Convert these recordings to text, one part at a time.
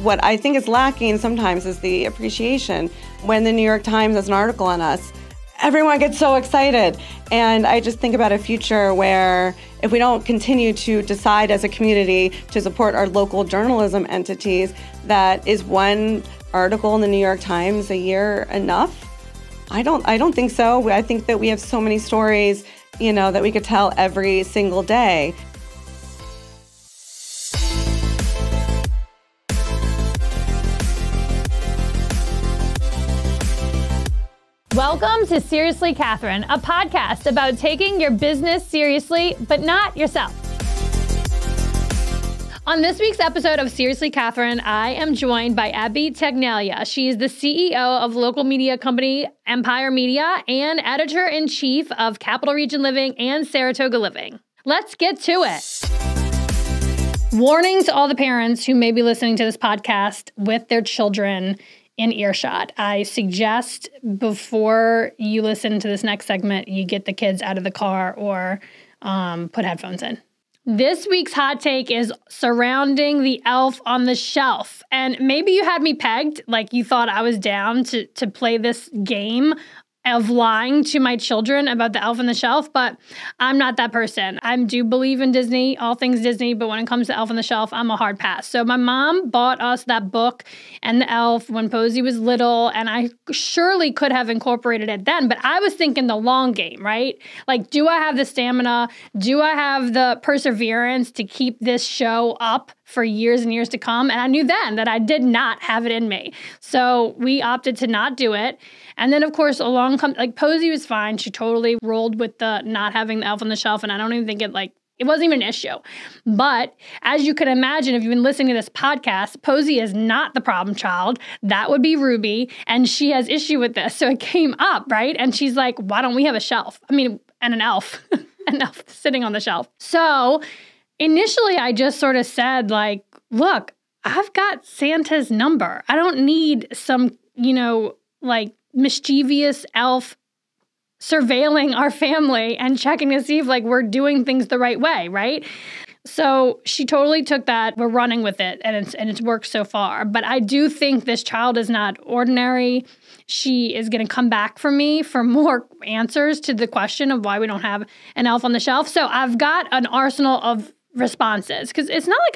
what I think is lacking sometimes is the appreciation. When the New York Times has an article on us, everyone gets so excited. And I just think about a future where if we don't continue to decide as a community to support our local journalism entities, that is one article in the New York Times a year enough? I don't think so. I think that we have so many stories, that we could tell every single day. Welcome to Seriously Catherine, a podcast about taking your business seriously, but not yourself. On this week's episode of Seriously Catherine, I am joined by Abby Tegnelia. She is the CEO of local media company Empire Media and editor-in-chief of Capital Region Living and Saratoga Living. Let's get to it. Warning to all the parents who may be listening to this podcast with their children in earshot. I suggest before you listen to this next segment, you get the kids out of the car or put headphones in. This week's hot take is surrounding the elf on the shelf. And maybe you had me pegged, like you thought I was down to play this game of lying to my children about the elf on the shelf, but I'm not that person. I do believe in Disney, all things Disney, but when it comes to Elf on the Shelf, I'm a hard pass. So my mom bought us that book and the elf when Posey was little, and I surely could have incorporated it then, but I was thinking the long game, right? Like, do I have the stamina? Do I have the perseverance to keep this show up for years and years to come? And I knew then that I did not have it in me. So we opted to not do it. And then, of course, along comes, like, Posey was fine. She totally rolled with the not having the elf on the shelf. And I don't even think it wasn't even an issue. But as you can imagine, if you've been listening to this podcast, Posey is not the problem child. That would be Ruby. And she has issue with this. So it came up, right? And she's like, why don't we have a shelf? And an elf, an elf sitting on the shelf. So initially, I just sort of said, like, look, I've got Santa's number. I don't need some, mischievous elf surveilling our family and checking to see if, we're doing things the right way, right? So she totally took that. We're running with it, and it's worked so far. But I do think this child is not ordinary. She is going to come back for me for more answers to the question of why we don't have an elf on the shelf. So I've got an arsenal of responses, because it's not like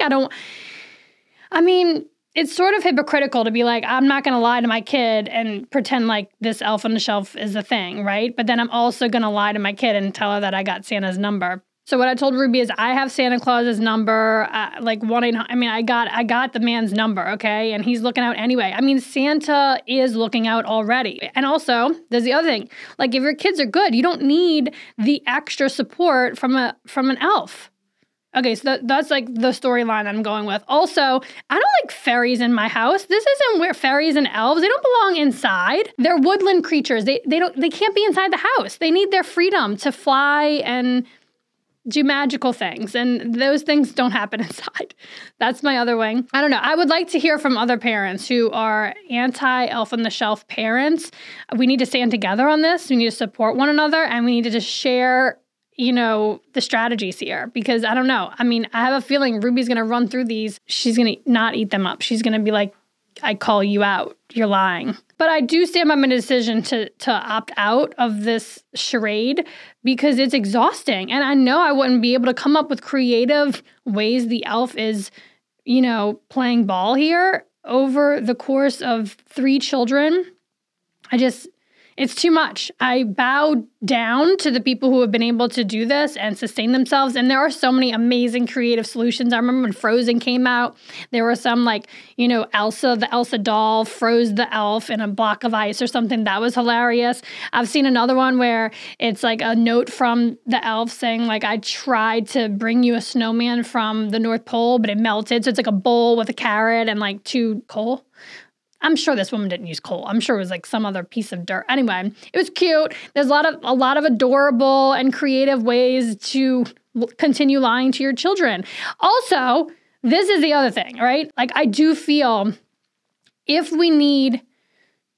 it's sort of hypocritical to be like, I'm not going to lie to my kid and pretend like this elf on the shelf is a thing, right? But then I'm also going to lie to my kid and tell her that I got Santa's number. So what I told Ruby is I have Santa Claus's number, I got the man's number, okay? And he's looking out anyway. Santa is looking out already. And also, there's the other thing. Like, if your kids are good, you don't need the extra support from an elf. Okay, so that's like the storyline I'm going with. Also, I don't like fairies in my house. This isn't where fairies and elves, they don't belong inside. They're woodland creatures. They can't be inside the house. They need their freedom to fly and do magical things, and those things don't happen inside. That's my other wing. I don't know. I would like to hear from other parents who are anti-elf on the shelf parents. We need to stand together on this. We need to support one another, and we need to just share the strategies here, because I don't know. I have a feeling Ruby's going to run through these. She's going to not eat them up. She's going to be like, I call you out. You're lying. But I do stand by my decision to opt out of this charade, because it's exhausting. And I know I wouldn't be able to come up with creative ways the elf is, playing ball here over the course of 3 children. It's too much. I bow down to the people who have been able to do this and sustain themselves. And there are so many amazing creative solutions. I remember when Frozen came out, there were some Elsa, the Elsa doll, froze the elf in a block of ice or something. That was hilarious. I've seen another one where it's like a note from the elf saying, I tried to bring you a snowman from the North Pole, but it melted. So it's like a bowl with a carrot and 2 coal. I'm sure this woman didn't use coal. I'm sure it was some other piece of dirt. Anyway, it was cute. There's a lot of adorable and creative ways to continue lying to your children. Also, this is the other thing, right? I do feel if we need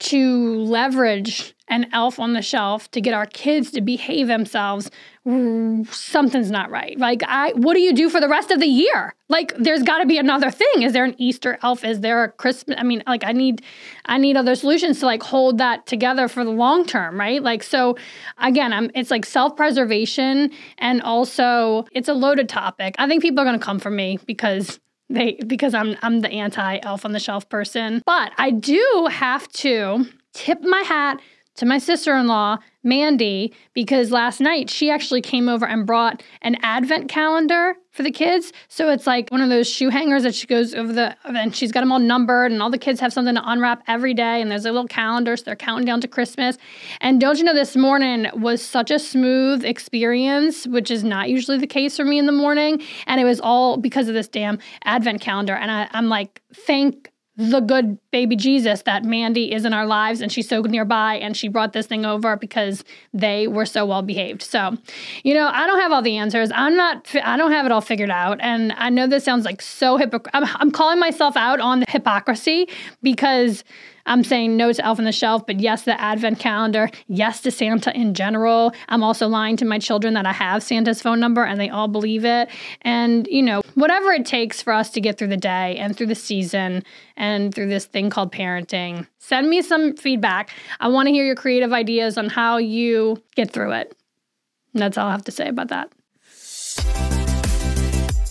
to leverage an elf on the shelf to get our kids to behave themselves, something's not right. Like, what do you do for the rest of the year? Like, there's got to be another thing. Is there an Easter elf? Is there a Christmas? I mean, like, I need other solutions to like hold that together for the long term, right? Like, so again, it's like self-preservation, and also it's a loaded topic. I think people are going to come for me because I'm the anti-elf on the shelf person. But I do have to tip my hat to my sister-in-law, Mandy, because last night she actually came over and brought an advent calendar for the kids. So it's like one of those shoe hangers that she goes over and she's got them all numbered, and all the kids have something to unwrap every day. And there's a little calendar, so they're counting down to Christmas. And don't you know, this morning was such a smooth experience, which is not usually the case for me in the morning. And it was all because of this damn advent calendar. And I'm like, thank the good baby Jesus that Mandy is in our lives and she's so nearby and she brought this thing over because they were so well behaved. So, you know, I don't have all the answers. I don't have it all figured out. And I know this sounds like so I'm calling myself out on the hypocrisy because I'm saying no to Elf on the Shelf, but yes to the Advent calendar, yes to Santa in general. I'm also lying to my children that I have Santa's phone number and they all believe it. And, you know, whatever it takes for us to get through the day and through the season and through this thing called parenting. Send me some feedback. I want to hear your creative ideas on how you get through it. And that's all I have to say about that.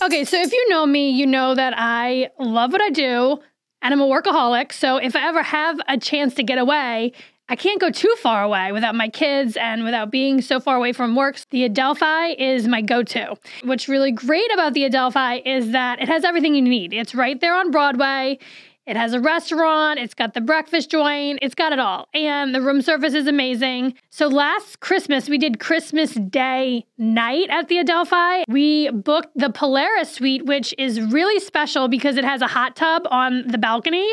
Okay, so if you know me, you know that I love what I do. And I'm a workaholic, so if I ever have a chance to get away, I can't go too far away without my kids and without being so far away from work. The Adelphi is my go-to. What's really great about the Adelphi is that it has everything you need. It's right there on Broadway. It has a restaurant, it's got the breakfast joint, it's got it all. And the room service is amazing. So last Christmas, we did Christmas Day night at the Adelphi. We booked the Polaris suite, which is really special because it has a hot tub on the balcony.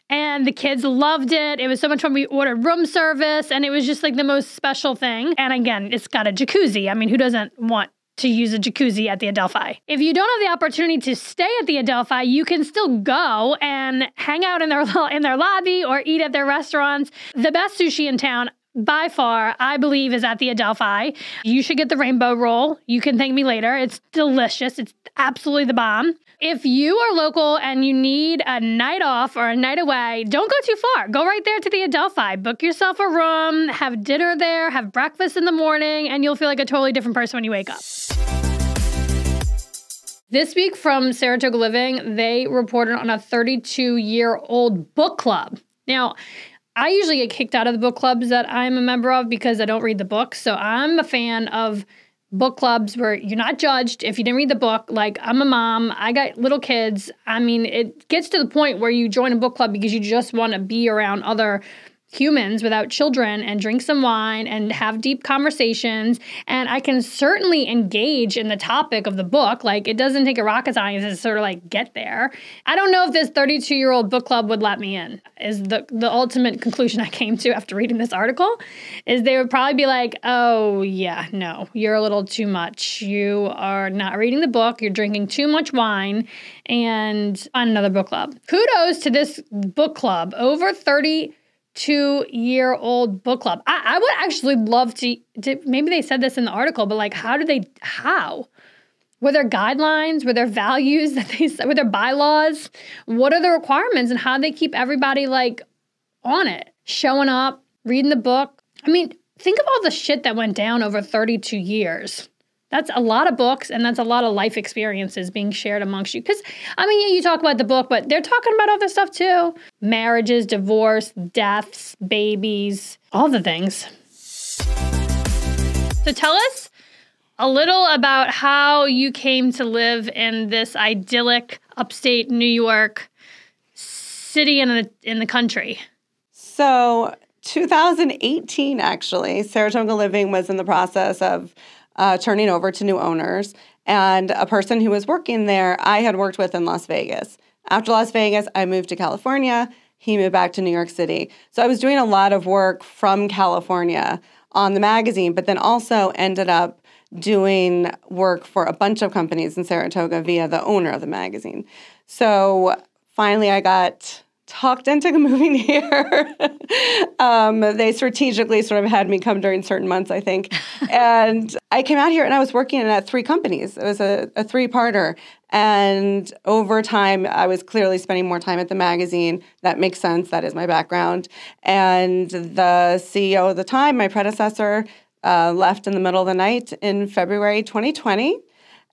And the kids loved it. It was so much fun. We ordered room service and it was just like the most special thing. And again, it's got a jacuzzi. I mean, who doesn't want to use a jacuzzi at the Adelphi? If you don't have the opportunity to stay at the Adelphi, you can still go and hang out in their lobby or eat at their restaurants. The best sushi in town, by far, I believe, is at the Adelphi. You should get the rainbow roll. You can thank me later. It's delicious. It's absolutely the bomb. If you are local and you need a night off or a night away, don't go too far. Go right there to the Adelphi. Book yourself a room, have dinner there, have breakfast in the morning, and you'll feel like a totally different person when you wake up. This week from Saratoga Living, they reported on a 32-year-old book club. Now, I usually get kicked out of the book clubs that I'm a member of because I don't read the books. So I'm a fan of book clubs where you're not judged if you didn't read the book. Like, I'm a mom. I got little kids. I mean, it gets to the point where you join a book club because you just want to be around other humans without children and drink some wine and have deep conversations. And I can certainly engage in the topic of the book. Like, it doesn't take a rocket science to sort of like get there. I don't know if this 32-year-old book club would let me in, is the ultimate conclusion I came to after reading this article, is they would probably be like, oh yeah, no, you're a little too much. You are not reading the book. You're drinking too much wine, and find another book club. Kudos to this book club, over 32-year-old book club. I would actually love to, maybe they said this in the article, but like, how? Were there guidelines? Were there values that they said? Were there bylaws? What are the requirements and how do they keep everybody like on it? Showing up, reading the book. I mean, think of all the shit that went down over 32 years. That's a lot of books, and that's a lot of life experiences being shared amongst you. Because, I mean, yeah, you talk about the book, but they're talking about other stuff too. Marriages, divorce, deaths, babies, all the things. So tell us a little about how you came to live in this idyllic upstate New York city in the country. So 2018, actually, Saratoga Living was in the process of turning over to new owners. And a person who was working there, I had worked with in Las Vegas. After Las Vegas, I moved to California. He moved back to New York City. So I was doing a lot of work from California on the magazine, but then also ended up doing work for a bunch of companies in Saratoga via the owner of the magazine. So finally I got talked into moving here. They strategically sort of had me come during certain months, I think. And I came out here and I was working at 3 companies. It was a 3-parter. And over time, I was clearly spending more time at the magazine. That makes sense. That is my background. And the CEO at the time, my predecessor, left in the middle of the night in February 2020.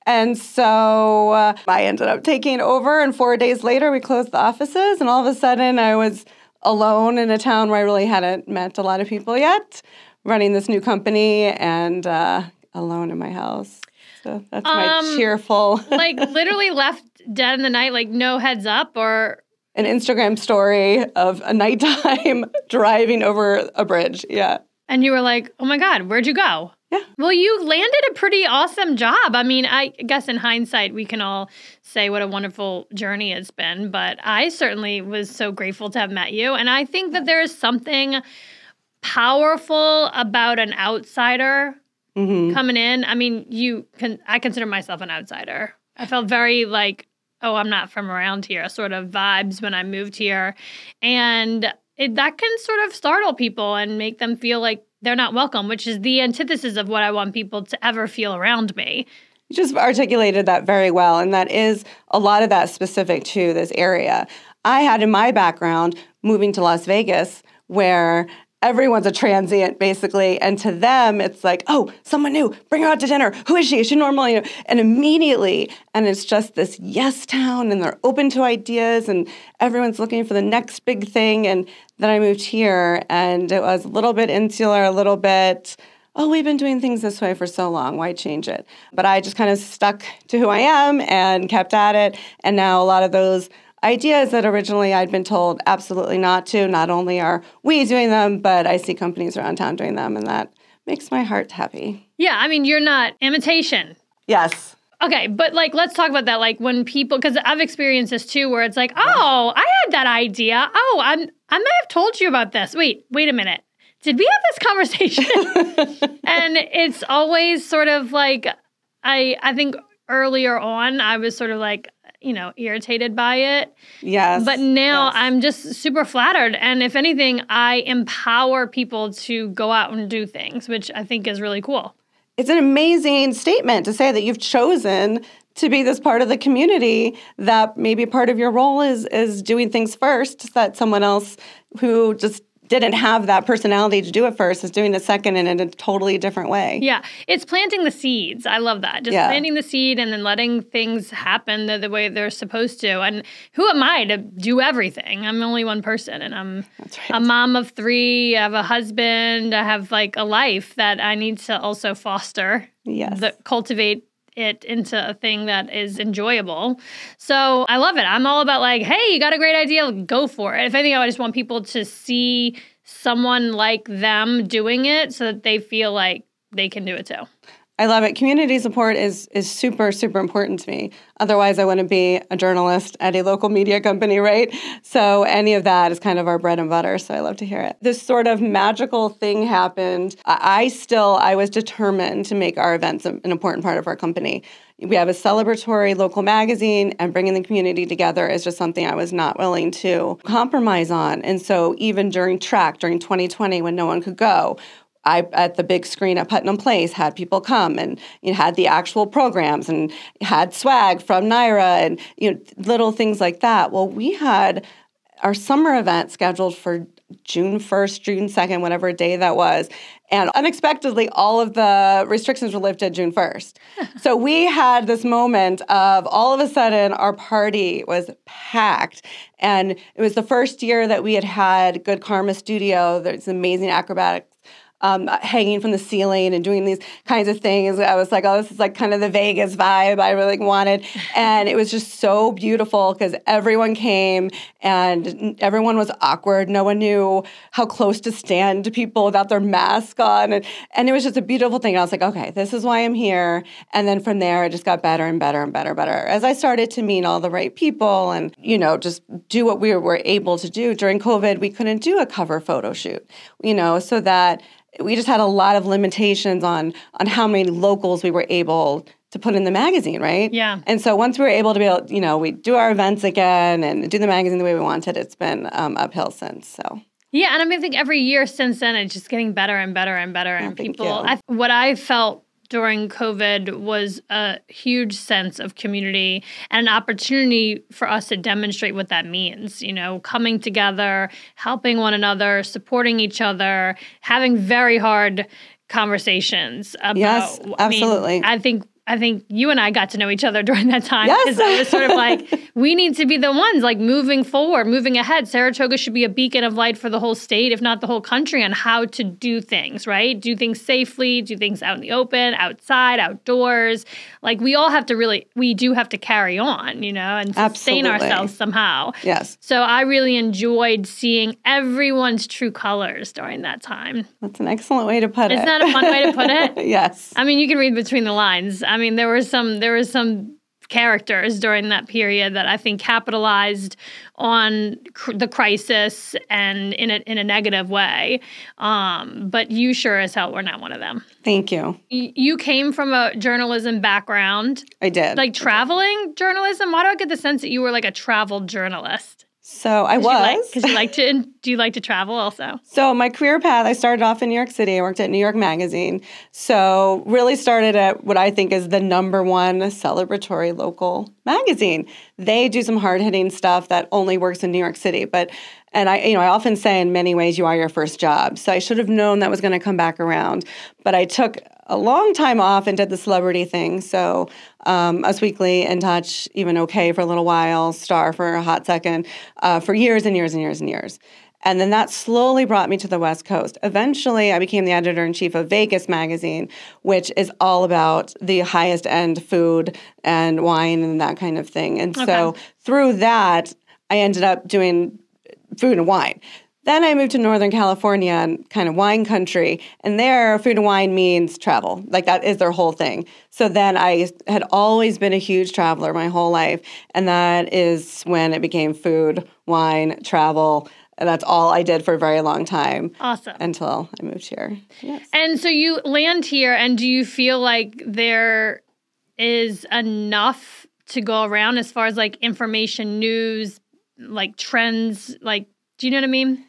And so I ended up taking over, and 4 days later, we closed the offices, and all of a sudden, I was alone in a town where I really hadn't met a lot of people yet, running this new company, and alone in my house. So that's my cheerful... Like, literally left dead in the night, like, no heads up, or... An Instagram story of a nighttime driving over a bridge, yeah. And you were like, oh my God, where'd you go? Yeah. Well, you landed a pretty awesome job. I mean, I guess in hindsight, we can all say what a wonderful journey it's been, but I certainly was so grateful to have met you. And I think that there is something powerful about an outsider coming in. I mean, I consider myself an outsider. I felt very like, oh, I'm not from around here, sort of vibes when I moved here. And that can sort of startle people and make them feel like they're not welcome, which is the antithesis of what I want people to ever feel around me. You just articulated that very well, and that is a lot of that specific to this area. I had in my background moving to Las Vegas, where everyone's a transient, basically, and to them, it's like, oh, someone new, bring her out to dinner. Who is she? Is she normal? You know, and immediately, and it's just this yes town, and they're open to ideas, and everyone's looking for the next big thing. And then I moved here, and it was a little bit insular, a little bit, oh, we've been doing things this way for so long. Why change it? But I just kind of stuck to who I am and kept at it. And now a lot of those ideas that originally I'd been told absolutely not to, not only are we doing them, but I see companies around town doing them, and that makes my heart happy. Yeah, I mean, you're not imitation. Yes. Okay, but like, let's talk about that. Like when people, because I've experienced this too, where it's like, oh, I had that idea. Oh, I may have told you about this. Wait a minute. Did we have this conversation? And it's always sort of like, I think earlier on, I was sort of like, irritated by it. Yes. But now I'm just super flattered. And if anything, I empower people to go out and do things, which I think is really cool. It's an amazing statement to say that you've chosen to be this part of the community, that maybe part of your role is doing things first, that someone else who just didn't have that personality to do it first is doing it second and in a totally different way. Yeah. It's planting the seeds. I love that. Just planting the seed and then letting things happen the way they're supposed to. And who am I to do everything? I'm only one person, and I'm a mom of 3. I have a husband. I have like a life that I need to also foster. Yes. Cultivate it into a thing that is enjoyable. So I love it. I'm all about like, hey, you got a great idea, go for it. If anything, I just want people to see someone like them doing it so that they feel like they can do it too. I love it. Community support is super, super important to me. Otherwise, I wouldn't be a journalist at a local media company, right? So any of that is kind of our bread and butter. So I love to hear it. This sort of magical thing happened. I was determined to make our events an important part of our company. We have a celebratory local magazine, and bringing the community together is just something I was not willing to compromise on. And so even during 2020, when no one could go, I, at the big screen at Putnam Place, had people come and had the actual programs and had swag from Naira and little things like that. Well, we had our summer event scheduled for June 1st, June 2nd, whatever day that was. And unexpectedly, all of the restrictions were lifted June 1st. So we had this moment of all of a sudden our party was packed. And it was the first year that we had Good Karma Studio. There's amazing acrobatics hanging from the ceiling and doing these kinds of things. I was like, oh, this is like kind of the Vegas vibe I really wanted. And it was just so beautiful because everyone came and everyone was awkward. No one knew how close to stand to people without their mask on. And it was just a beautiful thing. I was like, okay, this is why I'm here. And then from there, it just got better and better and better and better. As I started to meet all the right people and, just do what we were able to do. During COVID, we couldn't do a cover photo shoot, so that we just had a lot of limitations on how many locals we were able to put in the magazine, right? Yeah. And so once we were able to be able, we do our events again and do the magazine the way we wanted, it's been uphill since. So. Yeah, and I think every year since then, it's just getting better and better and better. And people, what I felt during COVID was a huge sense of community and an opportunity for us to demonstrate what that means, coming together, helping one another, supporting each other, having very hard conversations about. Yes, absolutely. I think you and I got to know each other during that time. Yes. Because it was sort of like, we need to be the ones moving forward, moving ahead. Saratoga should be a beacon of light for the whole state, if not the whole country, on how to do things, right? Do things safely, do things out in the open, outside, outdoors. We all have to we do have to carry on, and sustain ourselves somehow. Yes. So I really enjoyed seeing everyone's true colors during that time. That's an excellent way to put it. Isn't that a fun way to put it? Yes. I mean, you can read between the lines. There were some characters during that period that I think capitalized on the crisis and in a negative way. But you sure as hell were not one of them. Thank you. You came from a journalism background. I did. Traveling journalism? Why do I get the sense that you were a travel journalist? So I was. Because you like to, do you like to travel also? So my career path, I started off in New York City. I worked at New York Magazine. So really started at what I think is the #1 celebratory local magazine. They do some hard-hitting stuff that only works in New York City. And I often say in many ways, you are your first job. So I should have known that was going to come back around. But I took a long time off and did the celebrity thing. So Us Weekly, In Touch, even OK for a little while, Star for a hot second, for years and years and years and years. And then that slowly brought me to the West Coast. Eventually, I became the editor-in-chief of Vegas magazine, which is all about the highest end food and wine and that kind of thing. And so through that, I ended up doing food and wine. Then I moved to Northern California and kind of wine country. And there, food and wine means travel. That is their whole thing. So then I had always been a huge traveler my whole life. And that is when it became food, wine, travel. And that's all I did for a very long time. Awesome. Until I moved here. Yes. And so you land here, and do you feel like there is enough to go around as far as information, news, trends, do you know what I mean?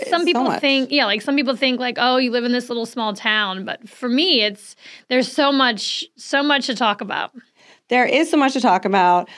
Some people think, some people think oh, you live in this little small town. But for me, there's so much to talk about. There is so much to talk about.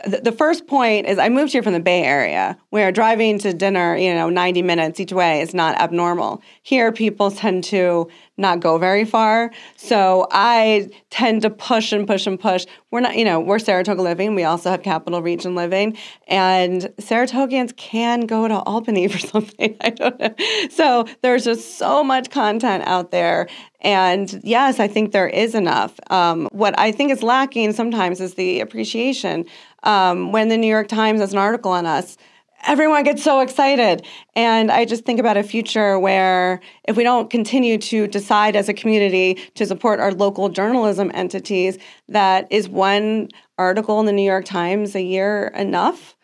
The first point is I moved here from the Bay Area, where driving to dinner, 90 minutes each way is not abnormal. Here, people tend to not go very far. So I tend to push and push and push. We're not, we're Saratoga Living. We also have Capital Region Living. And Saratogians can go to Albany for something. I don't know. So there's just so much content out there. And yes, I think there is enough. What I think is lacking sometimes is the appreciation. When the New York Times has an article on us, everyone gets so excited. And I just think about a future where if we don't continue to decide as a community to support our local journalism entities, that is one article in the New York Times a year enough?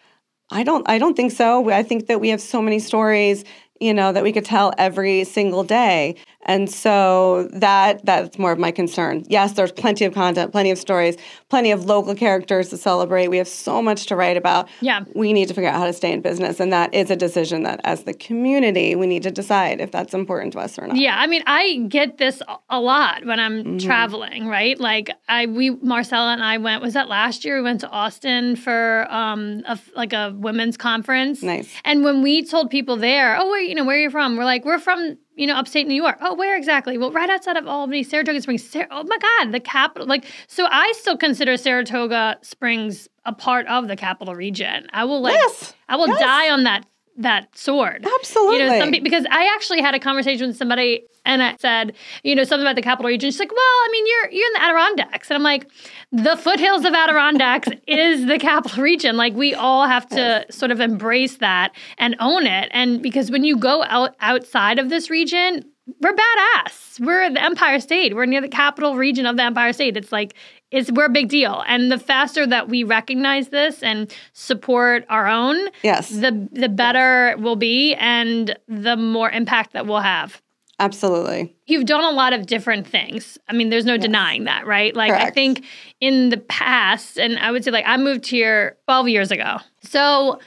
I don't think so. I think that we have so many stories, that we could tell every single day. And so that's more of my concern. Yes, there's plenty of content, plenty of stories, plenty of local characters to celebrate. We have so much to write about. Yeah. We need to figure out how to stay in business. And that is a decision that as the community, we need to decide if that's important to us or not. Yeah. I mean, I get this a lot when I'm traveling, right? Marcella and I went, was that last year? We went to Austin for a women's conference. Nice. And when we told people there, oh, where are you from? We're like, we're from upstate New York. Oh, where exactly? Well, right outside of Albany, Saratoga Springs. Oh my God, the capital. So I still consider Saratoga Springs a part of the capital region. I will die on that sword. Absolutely. Because I actually had a conversation with somebody and I said, something about the capital region. She's like, well, I mean, you're in the Adirondacks. And I'm like, the foothills of Adirondacks is the capital region. We all have to sort of embrace that and own it. And because when you go outside of this region, we're badass. We're the Empire State. We're near the capital region of the Empire State. We're a big deal. And the faster that we recognize this and support our own, yes, the better it will be and the more impact that we'll have. Absolutely. You've done a lot of different things. I mean, there's no denying that, right? Like, Correct. I think in the past, and I would say, like, I moved here 12 years ago. So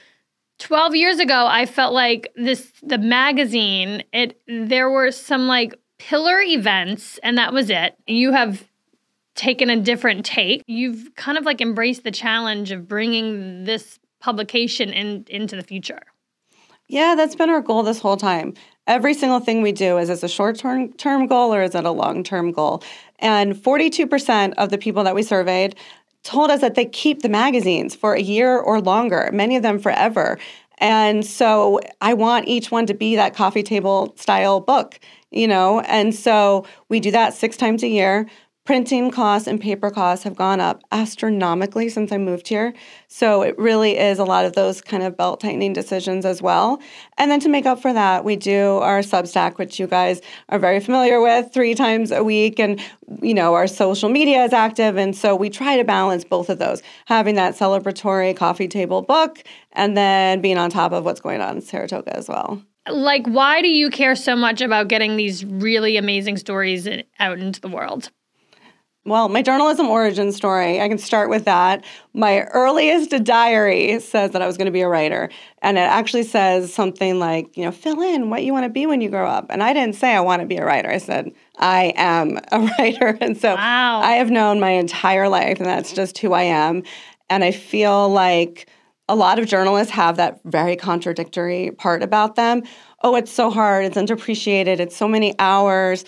12 years ago, I felt like the magazine, there were some, like, pillar events, and that was it. You have taken a different take. You've kind of, like, embraced the challenge of bringing this publication into the future. Yeah, that's been our goal this whole time. Every single thing we do, is it a short-term goal or is it a long-term goal? And 42% of the people that we surveyed told us that they keep the magazines for a year or longer, many of them forever. And so I want each one to be that coffee table style book, and so we do that 6 times a year. Printing costs and paper costs have gone up astronomically since I moved here. So it really is a lot of those kind of belt-tightening decisions as well. And then to make up for that, we do our Substack, which you guys are very familiar with, 3 times a week. And, our social media is active. And so we try to balance both of those, having that celebratory coffee table book and then being on top of what's going on in Saratoga as well. Like, why do you care so much about getting these really amazing stories out into the world? Well, my journalism origin story, I can start with that. My earliest diary says that I was going to be a writer. And it actually says something like, fill in what you want to be when you grow up. And I didn't say I want to be a writer. I said, I am a writer. And so wow. I have known my entire life, and that's just who I am. And I feel like a lot of journalists have that very contradictory part about them. Oh, it's so hard. It's underappreciated. It's so many hours.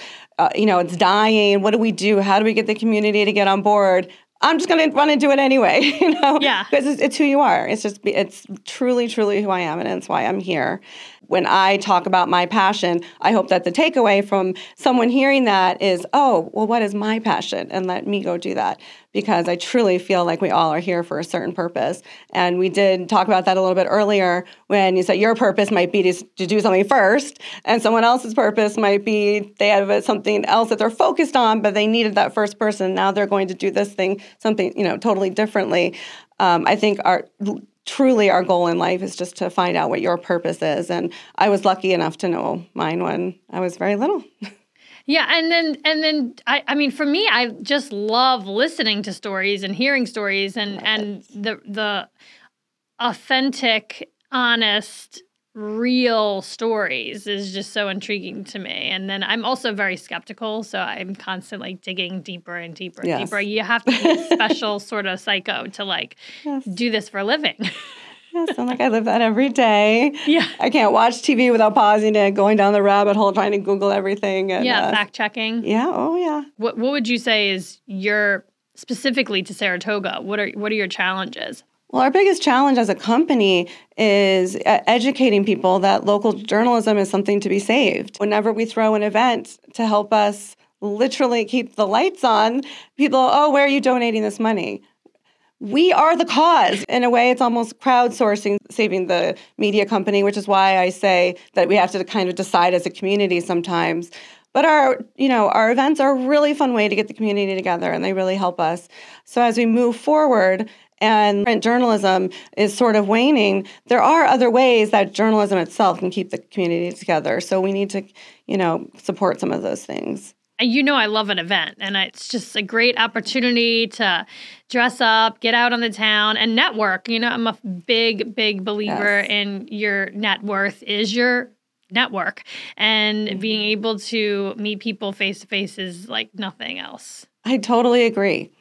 It's dying. What do we do? How do we get the community to get on board? I'm just going to run and do it anyway, Yeah. Because it's who you are. It's truly, truly who I am, and it's why I'm here. When I talk about my passion, I hope that the takeaway from someone hearing that is, oh, well, what is my passion? And let me go do that, because I truly feel like we all are here for a certain purpose. And we did talk about that a little bit earlier when you said your purpose might be to do something first, and someone else's purpose might be they have something else that they're focused on, but they needed that first person. Now they're going to do this thing, something, totally differently. I think truly our goal in life is just to find out what your purpose is. And I was lucky enough to know mine when I was very little. Yeah, and then I mean, for me, I just love listening to stories and hearing stories and the authentic, honest, real stories is just so intriguing to me. And then I'm also very skeptical, so I'm constantly digging deeper and deeper and deeper. You have to be a special sort of psycho to do this for a living. Yes, I'm like, I live that every day. Yeah. I can't watch TV without pausing it, going down the rabbit hole, trying to Google everything. And, fact checking. Yeah, oh yeah. What would you say is specifically to Saratoga, what are your challenges? Well, our biggest challenge as a company is educating people that local journalism is something to be saved. Whenever we throw an event to help us literally keep the lights on, people, where are you donating this money? We are the cause. In a way, it's almost crowdsourcing, saving the media company, which is why I say that we have to kind of decide as a community sometimes. But our events are a really fun way to get the community together, and they really help us. So as we move forward and print journalism is sort of waning, there are other ways that journalism itself can keep the community together. So we need to, support some of those things. I love an event, and it's just a great opportunity to dress up, get out on the town, and network. I'm a big, big believer in your net worth is your network, and being able to meet people face to face is like nothing else. I totally agree.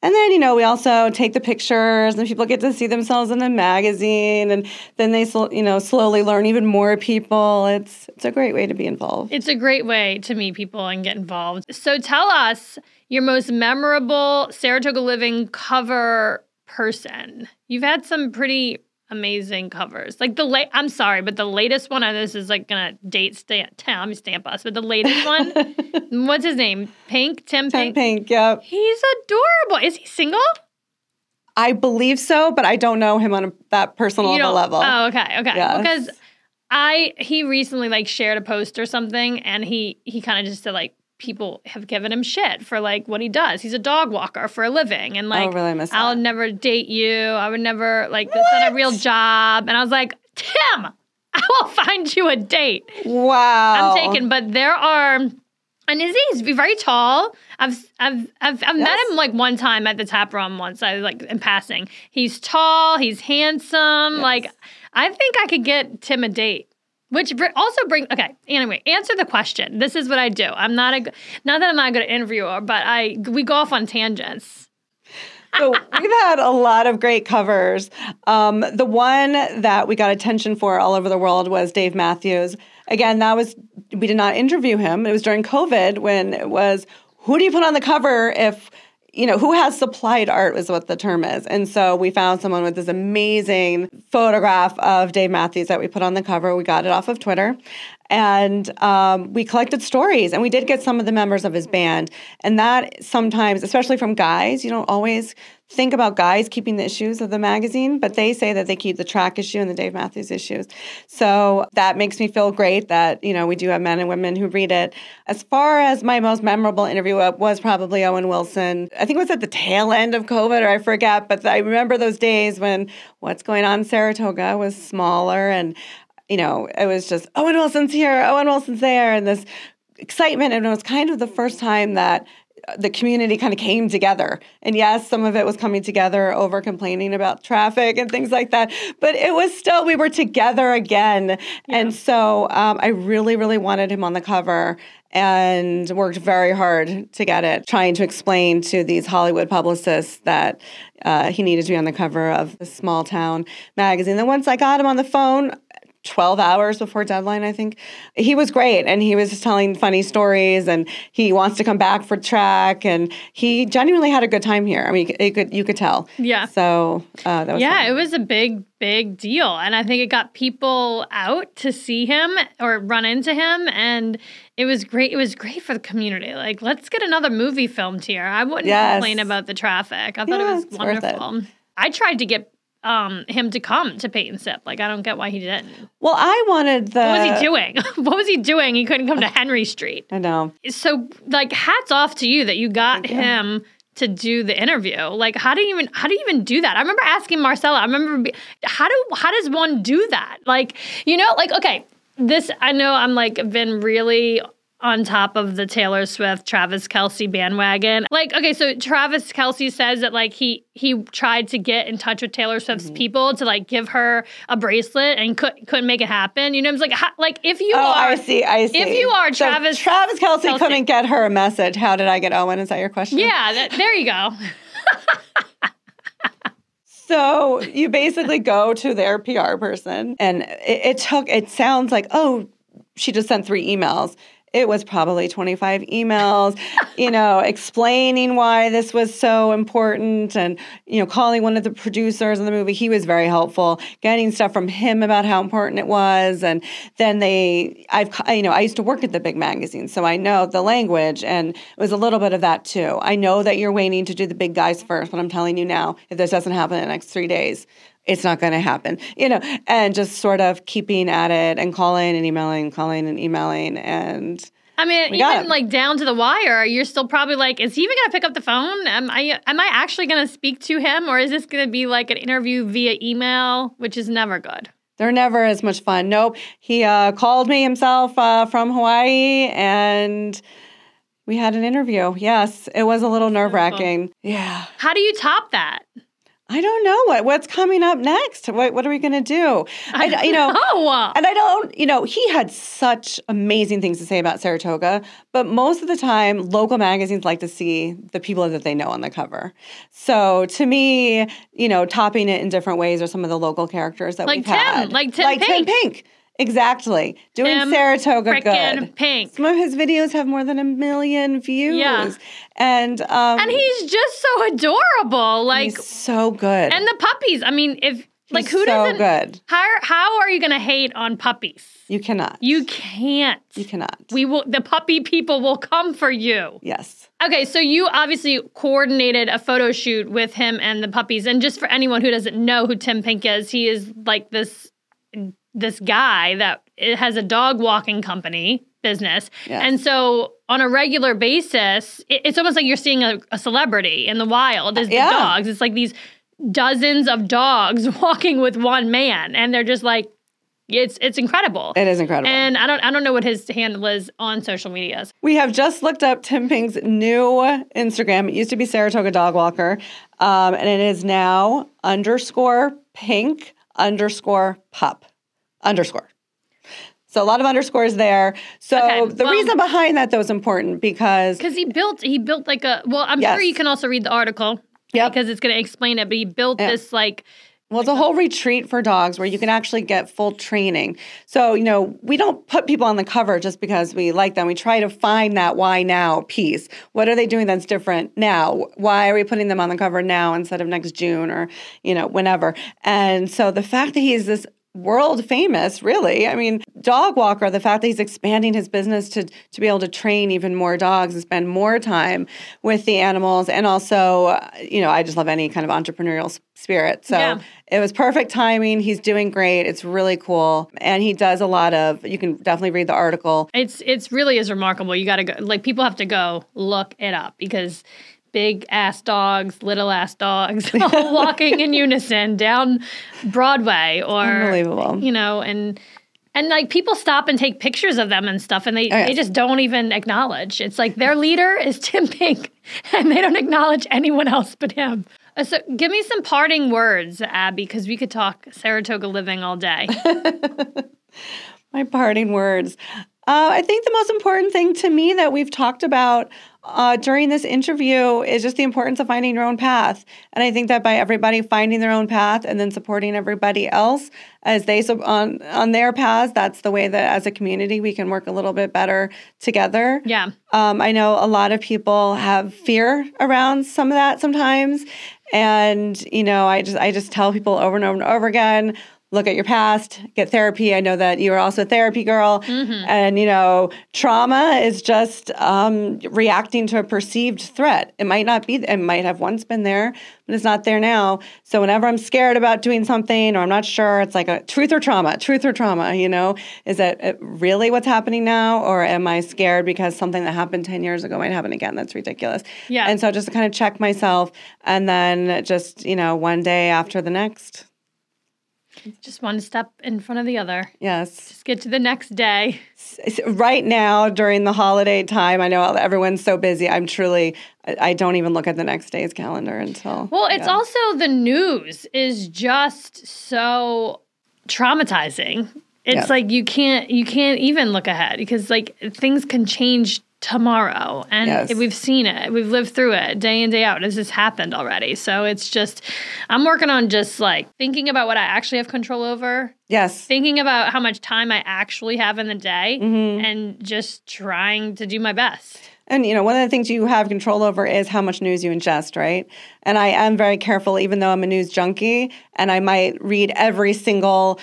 And then, we also take the pictures and people get to see themselves in the magazine, and then they, slowly learn even more people. It's a great way to be involved. It's a great way to meet people and get involved. So tell us your most memorable Saratoga Living cover person. You've had some pretty amazing covers. Like I'm sorry, but the latest one on this is like gonna stamp us. But the latest one, what's his name? Tim Pink? Tim Pink, yep. He's adorable. Is he single? I believe so, but I don't know him on that personal level. Oh, okay. Yes. Because he recently shared a post or something, and he kind of just said people have given him shit for what he does. He's a dog walker for a living. And really miss that. I'll never date you. I would never, that's not a real job. And I was like, Tim, I will find you a date. Wow. I'm taken, but there are, and he's very tall. I've met him like one time at the tap room once. I was like in passing. He's tall. He's handsome. Yes. Like I think I could get Tim a date. Which also brings, okay, anyway, answer the question. This is what I do. I'm not that I'm not a good interviewer, but we go off on tangents. So we've had a lot of great covers. The one that we got attention for all over the world was Dave Matthews. Again, we did not interview him. It was during COVID when it was, who do you put on the cover if, who has supplied art is what the term is. And so we found someone with this amazing photograph of Dave Matthews that we put on the cover. We got it off of Twitter. And we collected stories. And we did get some of the members of his band. And that sometimes, especially from guys, you don't always think about guys keeping the issues of the magazine, but they say that they keep the track issue and the Dave Matthews issues. So that makes me feel great that, we do have men and women who read it. As far as my most memorable interview was probably Owen Wilson. I think it was at the tail end of COVID, or I forget, but I remember those days when What's Going On in Saratoga was smaller and, it was just, Owen Wilson's here, Owen Wilson's there, and this excitement. And it was kind of the first time that the community kind of came together. And yes, some of it was coming together over complaining about traffic and things like that. But it was still, we were together again. Yeah. And so I really, really wanted him on the cover and worked very hard to get it, trying to explain to these Hollywood publicists that he needed to be on the cover of a small town magazine. Then once I got him on the phone, 12 hours before deadline, I think. He was great, and he was just telling funny stories, and he wants to come back for track, and he genuinely had a good time here. I mean, you could tell. Yeah. So that was fun. It was a big deal, and I think it got people out to see him or run into him, and it was great. It was great for the community. Like, let's get another movie filmed here. I wouldn't complain about the traffic. I thought it was wonderful. I tried to get him to come to Paint and Sip. Like, I don't get why he didn't. Well, I wanted What was he doing? What was he doing? He couldn't come to Henry Street. I know. So, like, hats off to you that you got him to do the interview. Like, how do you even do that? I remember asking Marcella. I remember how does one do that? Like, okay, I know I'm like been really on top of the Taylor Swift, Travis Kelce bandwagon. Like, okay, so Travis Kelce says that like he tried to get in touch with Taylor Swift's people to like give her a bracelet and couldn't make it happen. It's like if you are, I see. If you are Travis Kelce couldn't get her a message. How did I get Owen? Is that your question? Yeah, there you go. So you basically go to their PR person, and it sounds like, oh, she just sent 3 emails. It was probably 25 emails, explaining why this was so important and, calling one of the producers in the movie. He was very helpful, getting stuff from him about how important it was. And then I used to work at the big magazine, so I know the language, and it was a little bit of that too. I know that you're waiting to do the big guys first, but I'm telling you now, if this doesn't happen in the next 3 days, it's not going to happen, and just sort of keeping at it and calling and emailing. And I mean, even like down to the wire, you're still probably like, is he even going to pick up the phone? Am I actually going to speak to him, or is this going to be like an interview via email, which is never good? They're never as much fun. Nope. He called me himself from Hawaii, and we had an interview. Yes, it was a little nerve-wracking. Yeah. How do you top that? I don't know what's coming up next. What are we going to do? I know. And I don't, he had such amazing things to say about Saratoga, but most of the time, local magazines like to see the people that they know on the cover. So to me, topping it in different ways are some of the local characters that we've had. Like Tim Pink. Exactly. Doing Tim Saratoga good. Pink. Some of his videos have more than 1 million views. Yeah. And he's just so adorable. Like, he's so good. And the puppies. I mean, who doesn't? Good. How are you going to hate on puppies? You cannot. You can't. You cannot. The puppy people will come for you. Yes. Okay, so you obviously coordinated a photo shoot with him and the puppies. And just for anyone who doesn't know who Tim Pink is, he is like this guy that has a dog walking company business. Yes. And so on a regular basis, it's almost like you're seeing a celebrity in the wild is the dogs. It's like these dozens of dogs walking with one man. And they're just like, it's incredible. It is incredible. And I don't know what his handle is on social medias. We have just looked up Tim Pink's new Instagram. It used to be Saratoga Dog Walker, and it is now _pink_pup_. So a lot of underscores there. So the reason behind that, though, is important because he built like a, well, I'm sure you can also read the article because it's going to explain it, but he built this like. Well, it's a whole retreat for dogs where you can actually get full training. So, we don't put people on the cover just because we like them. We try to find that why now piece. What are they doing that's different now? Why are we putting them on the cover now instead of next June or, whenever? And so the fact that he's this world famous, really. I mean, dog walker, the fact that he's expanding his business to be able to train even more dogs and spend more time with the animals. And also, I just love any kind of entrepreneurial spirit. So it was perfect timing. He's doing great. It's really cool. And he does a lot of, you can definitely read the article. It's really is remarkable. You got to go, like people have to go look it up because big ass dogs, little ass dogs, all walking in unison down Broadway or unbelievable. And like people stop and take pictures of them and stuff and they just don't even acknowledge. It's like their leader is Tim Pink and they don't acknowledge anyone else but him. So give me some parting words, Abby, because we could talk Saratoga Living all day. My parting words. I think the most important thing to me that we've talked about during this interview is just the importance of finding your own path. And I think that by everybody finding their own path and then supporting everybody else as they on their paths, that's the way that as a community we can work a little bit better together. Yeah. I know a lot of people have fear around some of that sometimes. And, I just tell people over and over and over again, look at your past, get therapy. I know that you are also a therapy girl. Mm-hmm. And, trauma is just reacting to a perceived threat. It might not be, it might have once been there, but it's not there now. So whenever I'm scared about doing something or I'm not sure, it's like a truth or trauma, is that really what's happening now? Or am I scared because something that happened 10 years ago might happen again? That's ridiculous. Yeah. And so just to kind of check myself and then just, one day after the next. Just one step in front of the other. Yes. Just get to the next day. Right now, during the holiday time, I know everyone's so busy. I don't even look at the next day's calendar until. Well, it's also the news is just so traumatizing. It's like you can't even look ahead because like things can change tomorrow. And we've seen it. We've lived through it day in, day out. This has happened already. So it's just, I'm working on just like thinking about what I actually have control over. Yes. Thinking about how much time I actually have in the day and just trying to do my best. And, one of the things you have control over is how much news you ingest, right? And I am very careful, even though I'm a news junkie, and I might read every single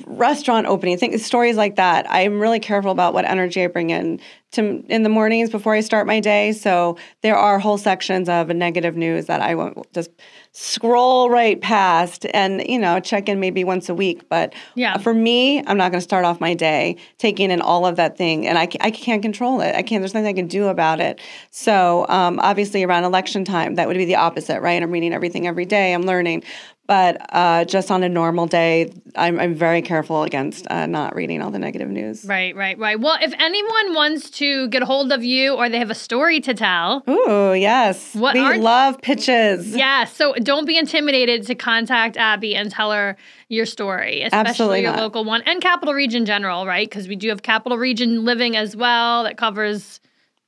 restaurant opening, stories like that. I'm really careful about what energy I bring in the mornings before I start my day. So there are whole sections of negative news that I won't just scroll right past and, check in maybe once a week. But for me, I'm not going to start off my day taking in all of that thing. And I can't control it. There's nothing I can do about it. So obviously around election time, that would be the opposite, right? I'm reading everything every day. I'm learning. But just on a normal day, I'm very careful against not reading all the negative news. Right. Well, if anyone wants to get a hold of you or they have a story to tell. Ooh, yes. We love pitches. Yeah, so don't be intimidated to contact Abby and tell her your story, especially your local one and Capital Region General, right? Because we do have Capital Region Living as well that covers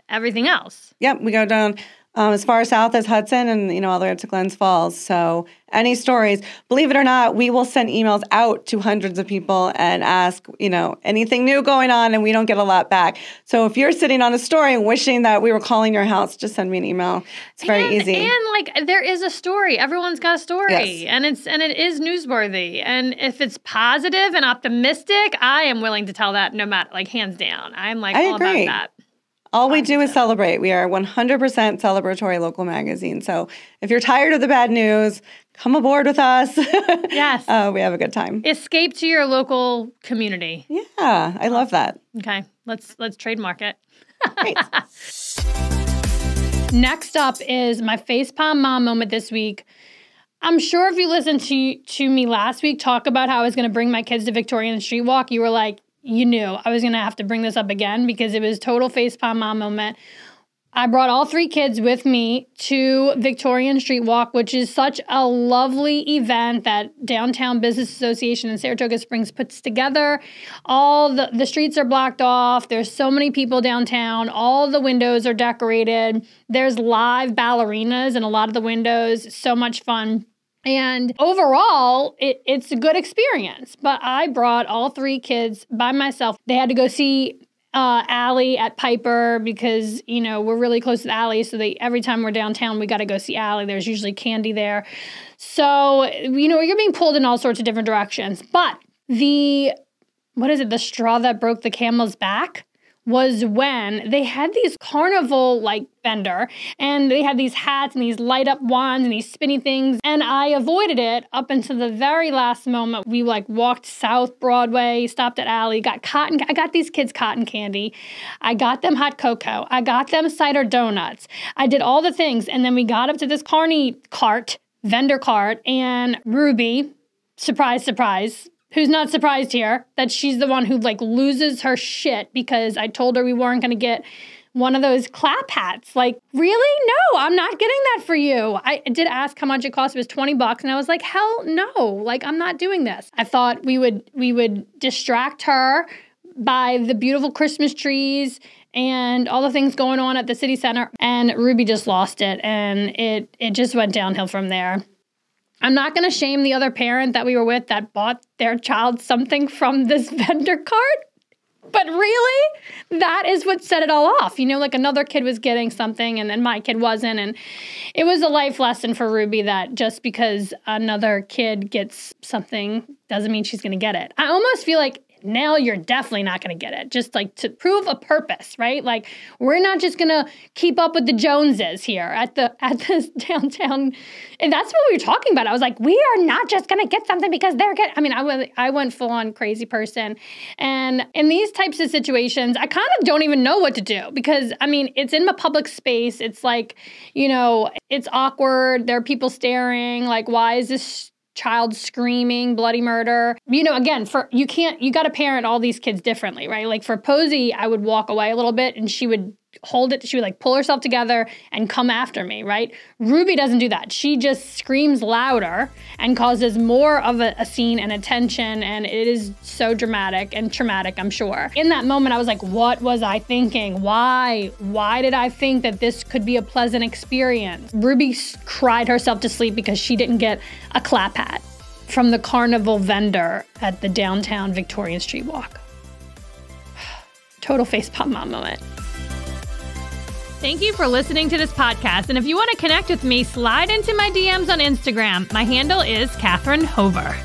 everything else. Yep, we go down as far south as Hudson and, all the way up to Glens Falls. So any stories, believe it or not, we will send emails out to hundreds of people and ask, anything new going on, and we don't get a lot back. So if you're sitting on a story and wishing that we were calling your house, just send me an email. It's very easy. And there is a story. Everyone's got a story. Yes. And it is newsworthy. And if it's positive and optimistic, I am willing to tell that no matter, hands down. I'm all about that. All we do is celebrate. We are 100% celebratory local magazine. So if you're tired of the bad news, come aboard with us. Yes. We have a good time. Escape to your local community. Yeah, I love that. Okay, let's trademark it. Great. Next up is my facepalm mom moment this week. I'm sure if you listened to me last week talk about how I was going to bring my kids to Victorian Street Walk, you were like, you knew I was going to have to bring this up again because it was total facepalm mom moment. I brought all 3 kids with me to Victorian Street Walk, which is such a lovely event that Downtown Business Association in Saratoga Springs puts together. All the streets are blocked off. There's so many people downtown. All the windows are decorated. There's live ballerinas in a lot of the windows. So much fun. And overall, it's a good experience. But I brought all 3 kids by myself. They had to go see Allie at Piper because, we're really close to Allie. So every time we're downtown, we got to go see Allie. There's usually candy there. So, you're being pulled in all sorts of different directions. But the straw that broke the camel's back was when they had these carnival-like vendor, and they had these hats and these light-up wands and these spinny things, and I avoided it up until the very last moment. We walked South Broadway, stopped at Alley, I got these kids cotton candy, I got them hot cocoa, I got them cider donuts, I did all the things, and then we got up to this vendor cart, and Ruby, surprise, surprise, who's not surprised here, that she's the one who loses her shit because I told her we weren't going to get one of those clap hats. Really? No, I'm not getting that for you. I did ask how much it cost. It was $20 and I was like, hell no, I'm not doing this. I thought we would distract her by the beautiful Christmas trees and all the things going on at the city center. And Ruby just lost it and it just went downhill from there. I'm not going to shame the other parent that we were with that bought their child something from this vendor cart. But really, that is what set it all off. Another kid was getting something and then my kid wasn't. And it was a life lesson for Ruby that just because another kid gets something doesn't mean she's going to get it. I almost feel like now you're definitely not going to get it. Just to prove a purpose, right? We're not just going to keep up with the Joneses here at this downtown. And that's what we were talking about. I was like, we are not just going to get something because they're getting, I went full on crazy person. And in these types of situations, I kind of don't even know what to do because, it's in a public space. It's it's awkward. There are people staring. Why is this child screaming bloody murder? Again, you got to parent all these kids differently, right? For Posey, I would walk away a little bit and she would hold it. She would pull herself together and come after me, right? Ruby doesn't do that. She just screams louder and causes more of a scene and attention. And it is so dramatic and traumatic, I'm sure. In that moment, I was like, what was I thinking? Why did I think that this could be a pleasant experience? Ruby cried herself to sleep because she didn't get a clap hat from the carnival vendor at the downtown Victorian Street Walk. Total facepalm mom moment. Thank you for listening to this podcast. And if you want to connect with me, slide into my DMs on Instagram. My handle is Catherine Hover.